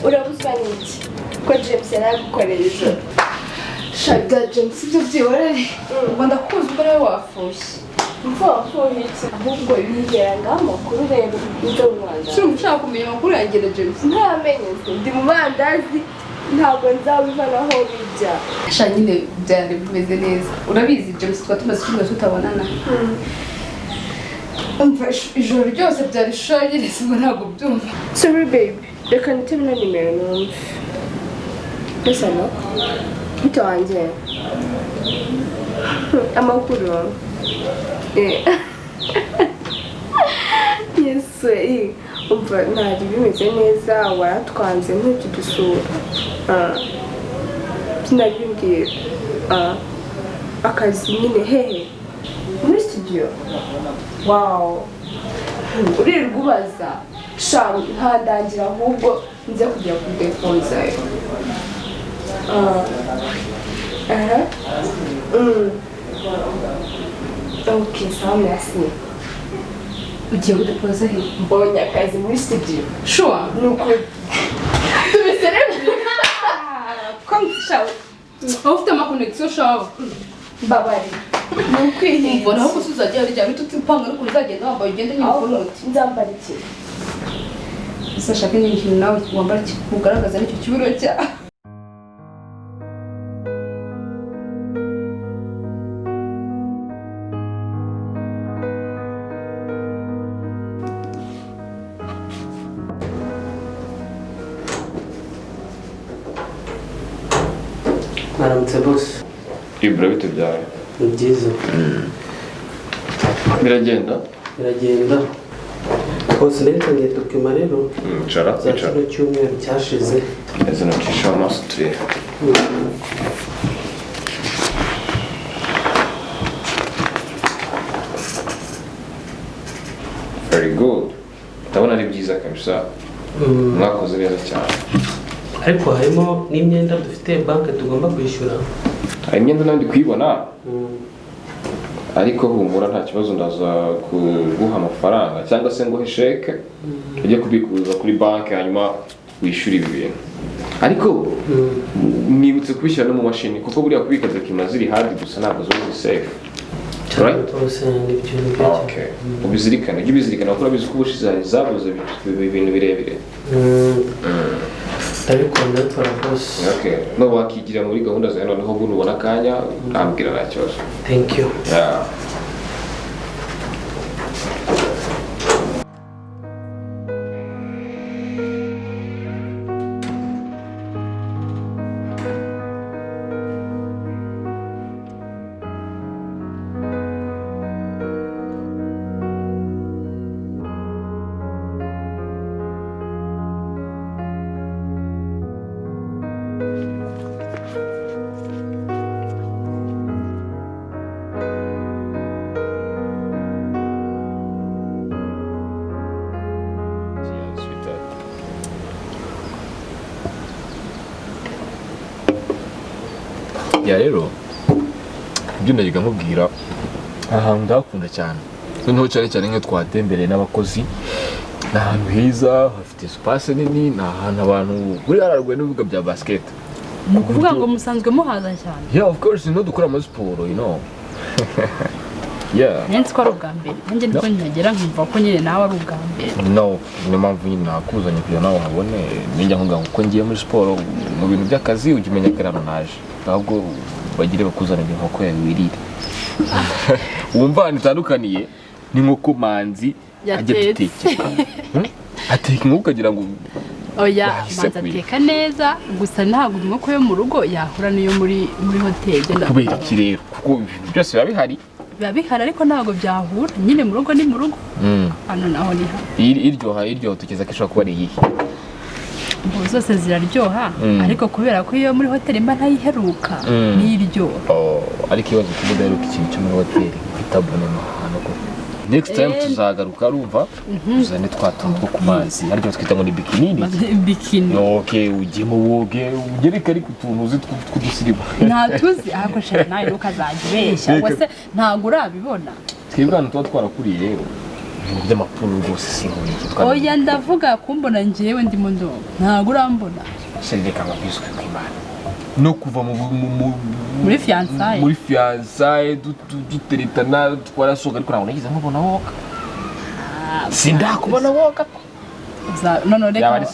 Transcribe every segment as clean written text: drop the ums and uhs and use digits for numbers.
urabuzwa n'iki ko James yaragukorera ijoro shaga James ibyo byiborere ubwo ndakuzi ubwo nawe wafushye mvuye iki ahubwo yigeranga amakuru rero ibyo Rwanda cyo mushaka kumenya amakuru yagera James ntamenye ndi mu mandazi ntabwo nzabivanaho bijya sha nyine byari bimeze neza urabizi James twatumaze icyumba tutabonana ijoro ryose byari shanyiriza ngo ntabwo byumva sorry baby reka nitebe na nimero numve ese no bitangiye amakuru yesu umva ntari bimeze neza waratwanze ntutudusura sinabimbwira akazi nyine hehe muri studio wow uririrwa ubaza sha ntandangira ahubwo nze kujya kuri telefone zawe okay sawa merci ugiye kudepoza he mbonye akazi muri studio sure nuko tubiserebye comme ça ufite amakonegisiyo shawe babari nukwihimba naho tuzajya ryari tutipanga no kuzagenda wambaye ugende n'ikonote nzambara iki sashaka n'inkintu nawe wambara kugaragaza n'icyo kiburo cya Maramutse boss. Ibura bite byawe? Ni byiza. Biragenda? Biragenda. Boss ntangiye dokima rero. Cara. Cyane cyumweru cyashize. Ese nacisha amaso turebe. Very good. Ndabona ari byiza kabisa. Mwakoze neza cyane. Ariko harimo n'imyenda dufite banke tugomba kwishyura. Hari imyenda nandi kwibona. Ariko humura nta kibazo ndaza kuguha amafaranga cyangwa se nguhe sheke ujye kubikuza kuri banke hanyuma wishyura ibi bintu. Ariko nibutse kubishyira no mu mashini kuko buriya kubikaza kima ziri hard gusa ntabwo zo safe. Right? Okay. Ubizirikana, ubizirikana ko urabizi ko ubushize zabuze ibintu birebire. Ndabikunda tora boss. Okay. No wakigira muri gahunda zawe noneho buri ubona kanya nambwira nta kibazo. Thank you. Yeah. Ya rero ibyo ndagiga nkubwira ahantu ndakunda cyane noneho cyane nka twatembereye n'abakozi n'ahantu heza hafite space nini n'ahantu abantu buri ararwe n'ibibuga bya basket ni ukuvuga ngo musanzwe muhaza cyane yeah of course no dukora amasiporo you know yeah nyenzi ko ari ubwa mbere nanjye niko nyagera nkumva ko nyine nawe ari ubwa mbere no ni mpamvu nyine nakuzanye kugira nawe habone ninjya nkuga uko ngiye muri siporo mu bintu by'akazi ujya umenya ko ari naje ahubwo bagire bakuzanira inkoko yawe wirire wumva nitandukaniye ni nkoko manzi ajya dutekera ateka inkoko ukagira ngo oya manzi ateka neza gusa ntabwo inkoko yo mu rugo yahura n'iyo muri hoteli kubera iki rero kuko ibintu byose biba bihari ariko ntabwo byahura nyine mu rugo ni mu rugo hano naho ni hano iryoha tukeza ko ishobora kuba ari iyihe imboga zose ziraryoha ariko kubera ko iyo muri hoteli mba ntayiheruka n'iryoha ariko ibaze ko udaheruka ikintu cyo muri hoteli ufite abonema ahantu ko next time tuzagaruka urumva tuzane twatuntu two ku mazi ariko twita ngo ni bikini okay ugiyemo woge ugereka ariko utuntu uzi tw'udusirimu ntatuzi ariko shaka nawe ukazajya ubeshya wese ntabwo urabibona twebwe hano tuba twarakuriye rero ibintu by'amakuru rwose sinkuriye oya ndavuga kumbona njyewe ndimo ndumva ntabwo urambona reka mbabwizwe ku Imana no kuva muri fiançailles duteretana twarasohoka ariko ntabwo nagize nkubona woga sindakubona woga none reka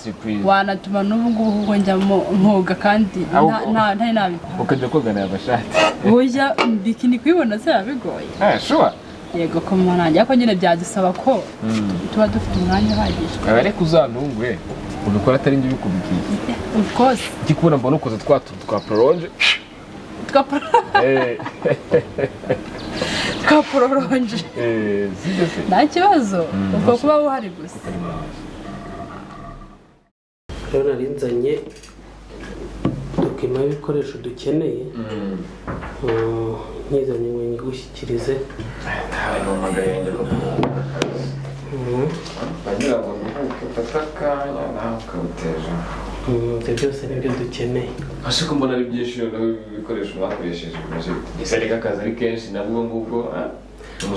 wanatuma n'ubu ngubu kuko njyamo nkoga kandi ntari nabipanga ukajya kogana amashati oya bikini kubibona se bigoye sure yego ko mwananjye ariko nyine byadusaba ko tuba dufite umwanya uhagije ariko uzantungwe ubikora atari njye ubikubwiye of course ikikubona mbona ukoze twa prolonge twa prolonge nta kibazo ubwo kuba buhari gusa rero narinzanye dokima y'ibikoresho dukeneye nkizanye ngo nyigushyikirize ntawe n'umagaye ngo bagira ngo ufate akanya nawe ukawuteje ibyo byose nibyo dukeneye ase ko mbona ari byinshi ibikoresho mwakoresheje ese reka akazi ari kenshi nabwo ngubwo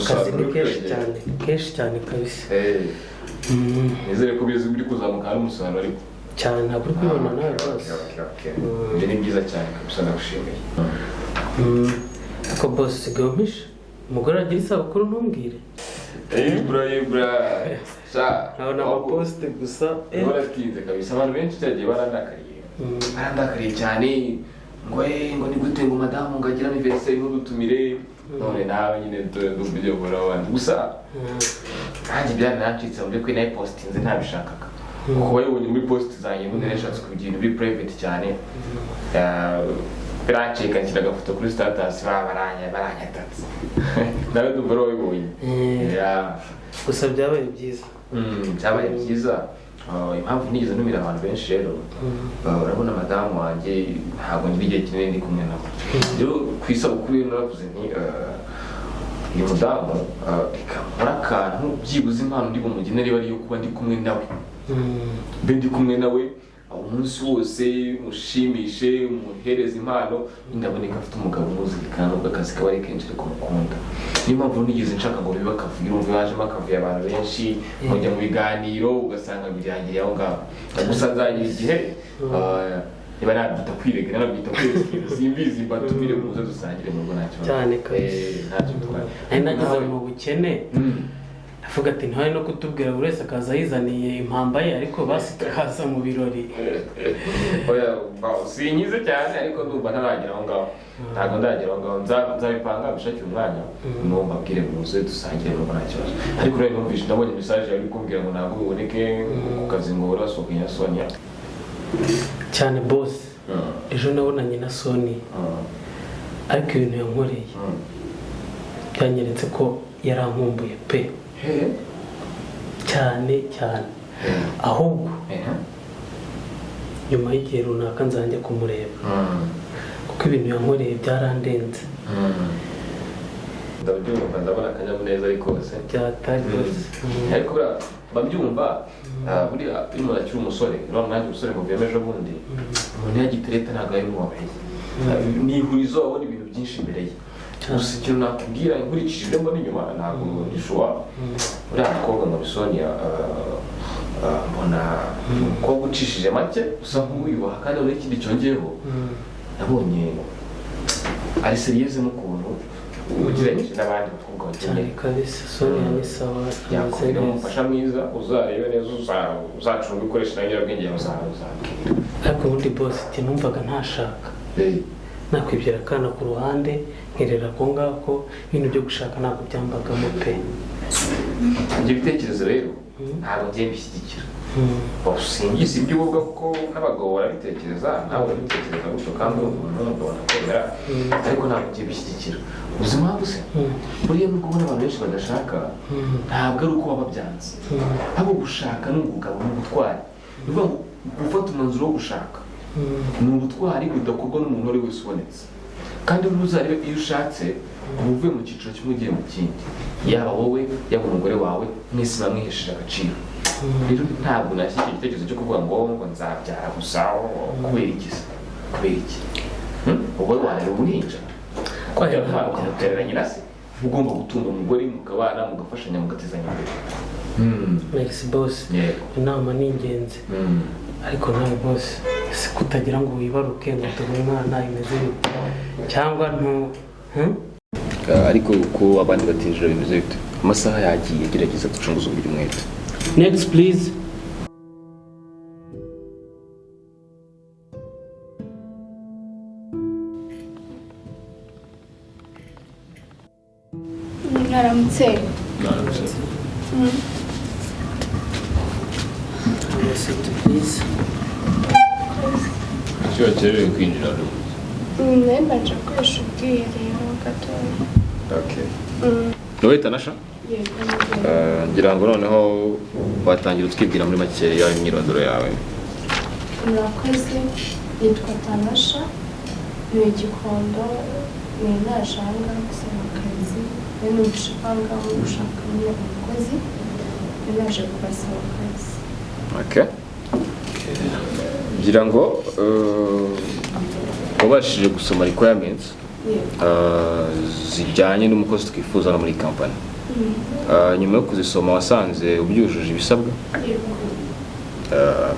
akazi ni kenshi cyane kabisa nizere ko bizi biri kuzamuka hari umusaruro ariko cyane ntabwo uri kubibona nawe rwose ibyo ni byiza cyane kabisa ndagushimiye ako boss sigaho mpisha umugore agira isabukuru ntumbwire Ibra nabona amaposite gusa baratinze kabisa abantu benshi cyagiye barandakariye cyane ngo ni gute ngo madamu ngo agira anniversaire ntudutumire none nawe nyine dubyo borabandi gusa nanjye byaranancitse mu by'ukuri nayo postinze ntabishakaga kuko bayibonye muri post zanjye ngo neshatse kugira ibintu biri private cyane biracika nshyira agafoto kuri status baranyatatse nawe ndumva ari wabibonye gusa byabaye byiza byabaye byiza impamvu nigeze ntumira abantu benshi rero urabona madamu wanjye ntabwo ngira igihe kinini ndi kumwe nabo rero ku isabukuru ye naravuze nti uyu mudamu reka nkore akantu byibuze impano ndi bumugenere ariyo kuba ndi kumwe nawe mbe ndi kumwe nawe umunsi wose mushimishe muhereze impano ndaboneka afite umugabo umuzirikana ubwo akazi kaba ari kenshi ariko mukunda niyo mpamvu nigeze nshaka ngo bibe akavuyo urumva yajemo akavuyo abantu benshi mujya mu biganiro ugasanga birangiriye aho ngaho gusa nzagira igihe niba nabyita kwiregera nabyita kwiregera simbizi mbatumire muze dusangire mu rugo ntacyo cyane kabisa ntacyo bitwaye ari nagize mu bukene avuga ati ntihari no kutubwira buri wese akaza yizaniye impamba ye ariko basi tukaza mu birori sinyize cyane ariko ndumva ntaragera aho ngaho ntabwo ndagera aho ngaho nzabipanga bishakira umwanya n'uwo mbabwire muze dusangire mu rugo nta kibazo ariko rero numvise ndabonye message yawe iri kumbwira ngo ntabwo biboneke ku kazi ngo urasohoke na Sonia cyane boss ejo nabonanye na Sonia ariko ibintu yankoreye byanyeretse ko yarankumbuye pe cyane ahubwo nyuma y'igihe runaka nzajya kumureba kuko ibintu yankoreye byarandenze ndabyumva ndabona akanyamuneza ariko se byatari ariko babyumva buriya iyo umuntu akiri umusore urabona nanjye umusore ngo byemeje ubundi umuntu yagitereta ntabwo ari mworoheye ni ihurizo wabona ibintu byinshi imbere ye gusa ikintu nakubwira nkurikije ibyo mbona inyuma ntabwo nishuwa uriya mukobwa ngo Sonia mbona umukobwa ucishije make usa nk'uwiyubaha kandi urabona ikindi cyongeyeho nabonye ari seriyeze n'ukuntu ugereranyije n'abandi bakobwa bakeneye kabisa Sonia ni sawa yakubwira umufasha mwiza uzarebe neza uzacunga ibikoresho nawe nyirabwenge yawe uzabwira ariko ubundi boss ati numvaga ntashaka nakwibwira akana ku ruhande nkerera ko ngako ibintu byo gushaka ntabwo byambagamo pe ibyo bitekerezo rero ntabwo ngiye bishyigikira singize ibyo uvuga kuko n'abagabo barabitekereza nawe urabitekereza gutyo kandi umuntu anakwemera ariko ntabwo ngiye bishyigikira ubuzima buse buriya nubwo ubona abantu benshi badashaka ntabwo ari uko baba byanze ahubwo gushaka ni ubugabo n'ubutwari ni ukuvuga ngo gufata umwanzuro wo gushaka ni ubutwari budakorwa n'umuntu uwo ari wese ubonetse kandi uzarebe iyo ushatse uba uvuye mu cyiciro kimwe ugiye mu kindi yaba wowe yaba umugore wawe mwese bamwihesheje agaciro rero ntabwo nashyira igitekerezo cyo kuvuga ngo nzabyara gusa kubera iki ubwo warera ubuhinja kuterera nyirase ugomba gutunga umugore mukabana mugafashanya mugatezanya imbere. Merci boss. Inama ni ingenzi. Ariko nawe boss si kutagira ngo wibaruke ngo tubone umwana imeze bite cyangwa ariko ko abandi batinjira bimeze bite amasaha yagiye gerageza ducunguze uburyo umwete. Next please. Mwaramutse. Please. Icyo wakererewe kwinjira Nenda nje gukoresha ubwiherero gatoya. Okay. Wowe Tanasha? Ngira ngo noneho watangira utwibwira muri makeya imyirondoro yawe. Murakoze, yitwa Tanasha, ni Gikondo, ni najanga gusaba akazi, ni umushanga ushaka umukozi, naje kubasaba akazi. Okay. Ngira ngo wabashije gusoma requirements zijyanye n'umukozi twifuza muri company. Nyuma yo kuzisoma wasanze ubyujuje ibisabwa?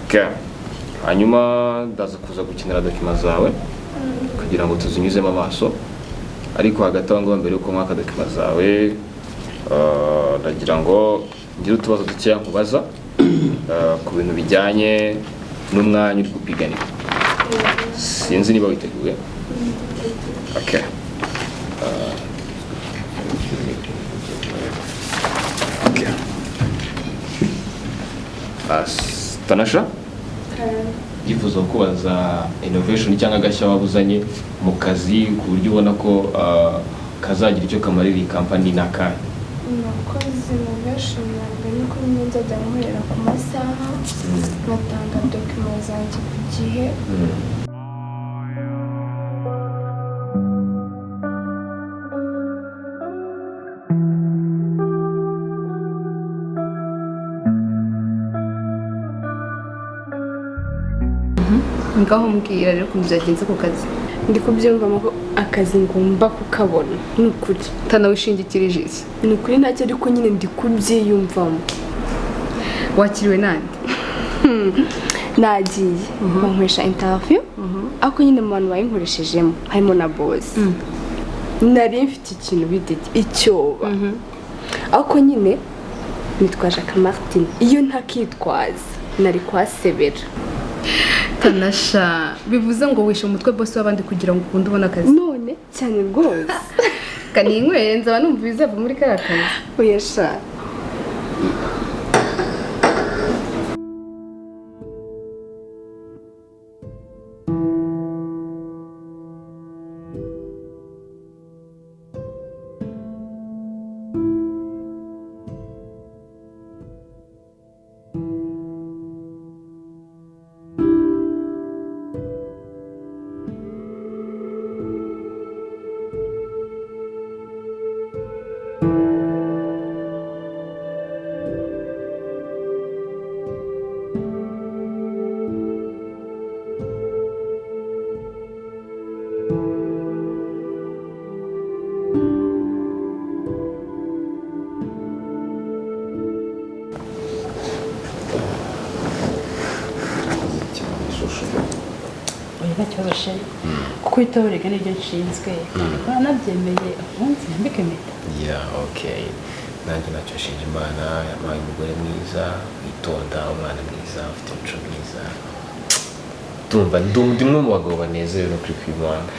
Okay. Hanyuma ndaza kuza gukenera document zawe kugira ngo tuzinyuzemo amaso, ariko hagati aho ngo mbere yuko mwaka document zawe ndagira ngo ngire utubazo dukeya nkubaza ku bintu bijyanye n'umwanya uri gupiganira. Sinzi niba witeguye. Okay. Okay. Tanasha? Yifuza kubaza innovation cyangwa agashya wabuzanye mu kazi ku buryo ubona ko kazagira icyo kamarira iyi company n'akahe? Murakoze, innovation ntabwo niko nzajya nkorera ku masaha, ngatanga document zanjye ku gihe. Ngaho mbwira rero ukuntu byagenze ku kazi. Ndi kubyumvamo ko akazi ngomba kukabona. Ni ukuri Utanawishingikirije isi. ni ukuri ntacyo, ariko nyine ndi kubyiyumvamo. Wakiriwe nande? Nagiye bankoresha interview, ariko nyine mu bantu bayinkoreshejemo harimo na boss. Nari mfite ikintu bidege icyoba, ariko nyine nitwaje aka Martin. Iyo ntakitwaza nari kwasebera. Tanasha, bivuze ngo wishe umutwe boss w'abandi kugira ngo ukunde ubona akazi. None cyane rwose. Kaninywere nzaba numva bizava muri kariya kazi. Oya sha. nta kibazo sheri kuko itorega niryo nshinzwe banabyemeye umunsi mbike impeta. Okay, nanjye nacyo shinja Imana yampaye umugore mwiza witonda, umwana mwiza ufite imico myiza, tumva ndimwe mu bagabo banezerewe no kuri kw'Imana.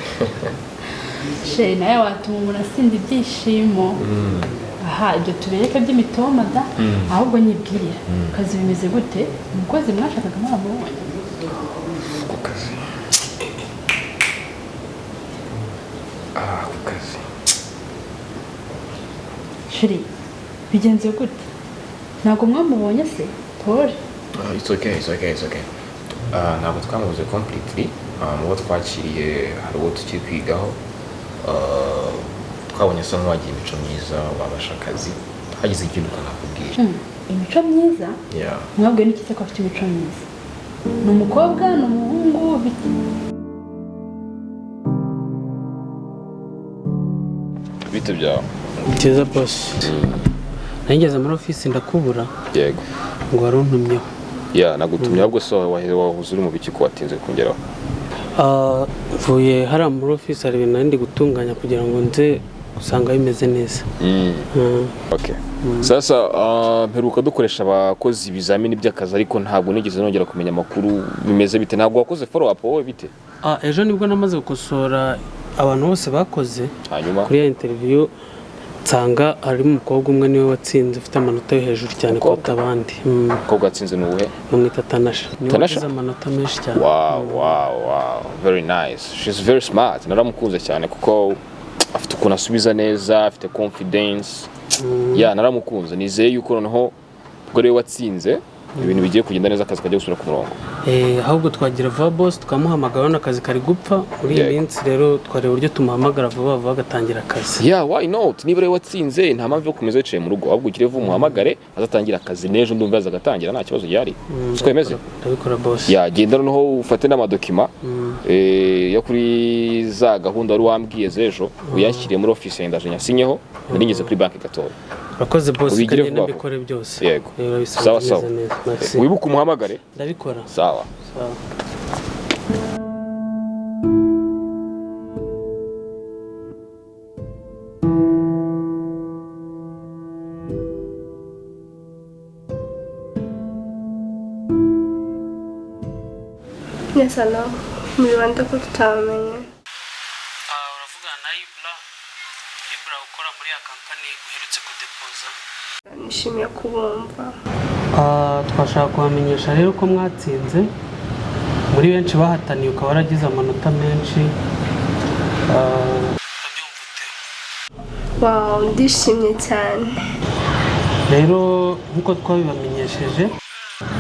Sheri nawe watuma umuntu asinda ibyishimo. Aha, ibyo tubereka by'imitoma da, ahubwo nyibwirira kazi bimeze gute, umukozi mwashakaga mwamubonye? Ku kazi ku kazi Sheri bigenze gute, ntabwo mwamubonye se? Paul it's okay. Ntabwo twamubuze completely, mu bo twakiriye hari uwo tukiri kwigaho, twabonye asa nk'uwagira imico myiza wabasha akazi, hagize ikintu kanakubwira. imico myiza? Mwabwiye n'iki se ko afite imico myiza? Ni umukobwa, ni umuhungu, bite? bite byawe? Byiza boss. Nageze muri office ndakubura. Yego. Ngo waruntumyeho. Ya nagutumye ahubwo so wahuze uri mu biki ko watinze kungeraho. Mvuye hari muri office hari ibintu ndi gutunganya kugira ngo nze usanga bimeze neza. Okay. Sasa mperuka dukoresha abakozi ibizamini by'akazi ariko ntabwo nigeze nongera kumenya amakuru bimeze bite. Ntabwo wakoze follow up wowe bite? Ejo nibwo namaze gukosora abantu bose bakoze. Hanyuma kuri ya interview nsanga hari umukobwa umwe niwe watsinze ufite amanota yo hejuru cyane kuruta abandi. Umukobwa watsinze ni uwuhe? Bamwita Tanasha. Tanasha amanota menshi cyane. Wow. Very nice. She's very smart. Naramukunze cyane kuko afite ukuntu asubiza neza, afite confidence. Naramukunze. Nizeye yuko noneho ubwo rero watsinze ibintu bigiye kugenda neza akazi kajya gusura ku murongo. Ahubwo twagira vuba boss tukamuhamagara n'akazi kari gupfa muri iyi minsi rero twareba uburyo tumuhamagara vuba agatangira akazi. Why not? Niba rero watsinze nta mpamvu yo kumeza yicaye mu rugo ahubwo ukire vuba umuhamagare azatangira akazi nejo ndumva azagatangira nta kibazo gihari. Twemeze? Ndabikora boss. Genda noneho ufate n'amadokima yo kuri za gahunda wari wambwiye z'ejo uyanshyiriye muri office yandaje nyasinyeho nigeze kuri banki gatoya. Urakoze boss kandi nabikore byose. Yego. Sawa. Wibuka umuhamagare? Ndabikora. Sawa. Yes, hello. Muri Rwanda ko tutamenye. Uravugana na Ibra ukora muri ya kampani uherutse kudepoza. Nishimiye kubumva. Twashaka kubamenyesha rero ko mwatsinze muri benshi bahataniye ukaba waragize amanota menshi. Wow, ndishimye cyane. Rero nkuko twabibamenyesheje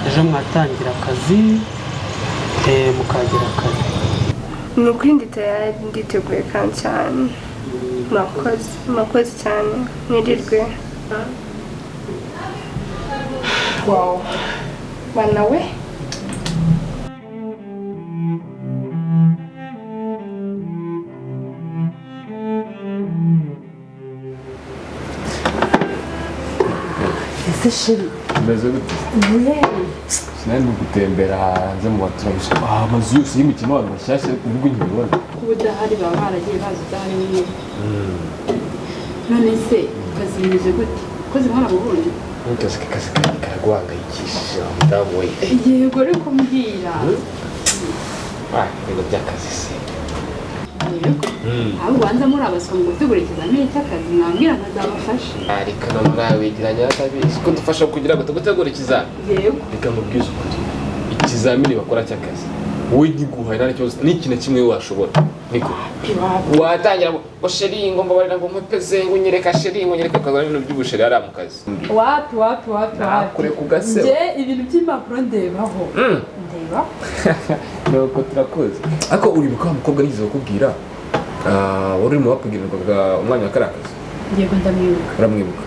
ejo mwatangira akazi mukagira akazi. Ni ukuri nditeguye kandi cyane. Murakoze cyane. Mwirirwe. Wow. Bana we? Ese shiri. Mbeze gute? Sinari gutembera hanze mu baturage. Amazu yose y'imikino abantu bashyashya ubwo nkibona. Ubudahari baba baragiye bazidahari nyine. None se kazi bimeze gute? Kozi mwana burundi? Kazi karaguhangayikishije umudamu we. Yego ariko mbwira. Ibintu by'akazi se. Abo banza muri abasoma gutegura ikizamini cy'akazi mwambwira nkazabafasha. Ariko no mwawegeranya atabizi ko dufasha kugira ngo tugutegure ikizamini. Yego. Reka mubwize ukuri. Ikizamini bakora cy'akazi. Wowe giguhaye nta kibazo n'ikintu kimwe washobora. Niko. Watangira ngo sheri ngo mbabarira ngo mpepeze ngo nyereka sheri ngo nyereka kaza ibintu by'ubusheri ari mu kazi. Wapi. Kure kugase. Je ibintu by'impapuro ndebaho. Ndeba. Nuko turakoze. Ako uribuka umukobwa nigize kukubwira wari mu bapugirwaga umwanya wa karakazi. Yego ndamwibuka. Uramwibuka.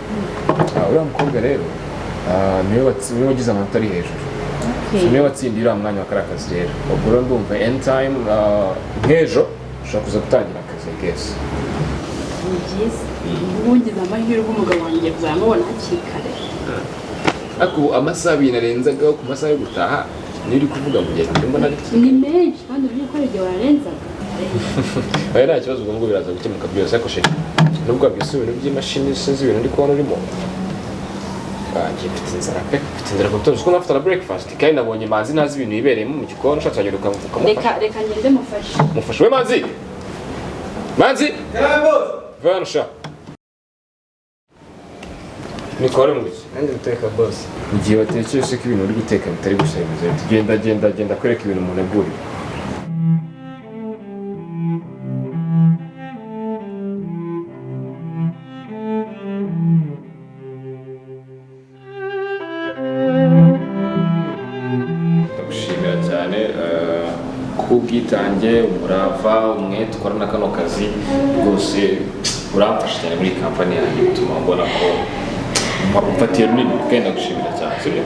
Uriya mukobwa rero niwe wagize amanota ari hejuru. Niwe watsindira umwanya wa karakazi rero. Ubwo ndumva end time nk'ejo ushaka kuza gutangira akazi guess. Ni byiza. Ubungize amahirwe umugabo wanjye kuzamubona hakiri kare. Ako amasaha binarenzaga ku masaha yo gutaha niri kuvuga mu gihe mbona ari ni menshi kandi uri gukora igihe warenzaga. Nta kibazo ubwo biraza gukemuka byose ariko sheri nubwo byose ibintu by'imashini sinzi ibintu ndi kubona urimo. Mfite inzara kuko tuzi ko nafite breakfast kandi nabonye Manzi ntazi ibintu yibereyemo mu gikoni ushatse nyaruka mukamufasha. Reka ngende mufashe. Mufashe we Manzi. Vansha. Nikore mu biki? Nanjye guteka boss. Mu gihe batekeshe ko ibintu uri guteka bitari gushimira genda kwereka ibintu umuntu agurira. Ndagushimira cyane kubwitange umurava umwete ukorana kano kazi rwose uramfasha cyane muri kampani yanjye bituma mbona ko mpamufatiye runini kandi ndagushimira cyane sibyo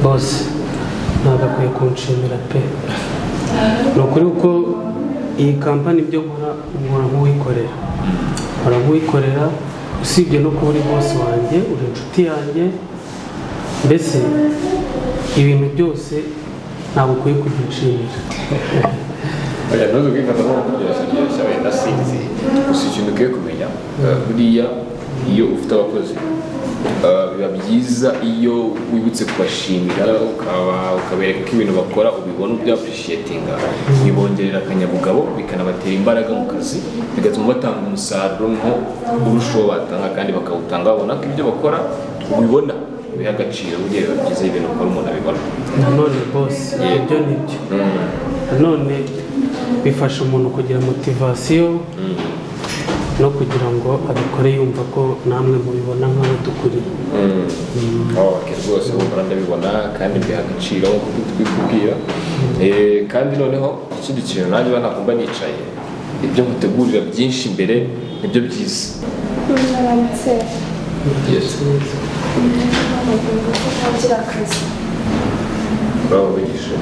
boss ntabwo akwiye kunshimira pe ni ukuri kuko iyi kampani ibyo nkora nk'uwikorera usibye no kuba uri bosi wanjye uri inshuti yanjye mbese ibintu byose ntabwo ukwiye kubyishimira. oya ntuzi kwifata nko kuryoshya wenda sinzi gusa ikintu ukwiye kumenya buriya iyo ufite abakozi biba byiza iyo wibutse kubashimira ukabereka ko ibintu bakora ubibona ubyapurishietinga bibongerera akanyabugabo bikanabatera imbaraga mu kazi bigatuma batanga umusaruro nko urushaho batanga kandi bakawutanga babona ko ibyo bakora ubibona biha agaciro ugiye biba byiza ibintu ukora umuntu abibona. Nanone bosi ibyo ni byo nanone bifasha umuntu kugira motivasiyo no kugira ngo abikore yumva ko namwe mubibona nk'aho dukuriye. Rwose ubona ndabibona kandi mbiha agaciro nk'uko tubikubwira kandi noneho ikindi kintu nanjye banakumva nicaye ibyo mutegurira byinshi imbere nibyo byiza. Naramutse. Yes. Urakaza. Bravo bigisha.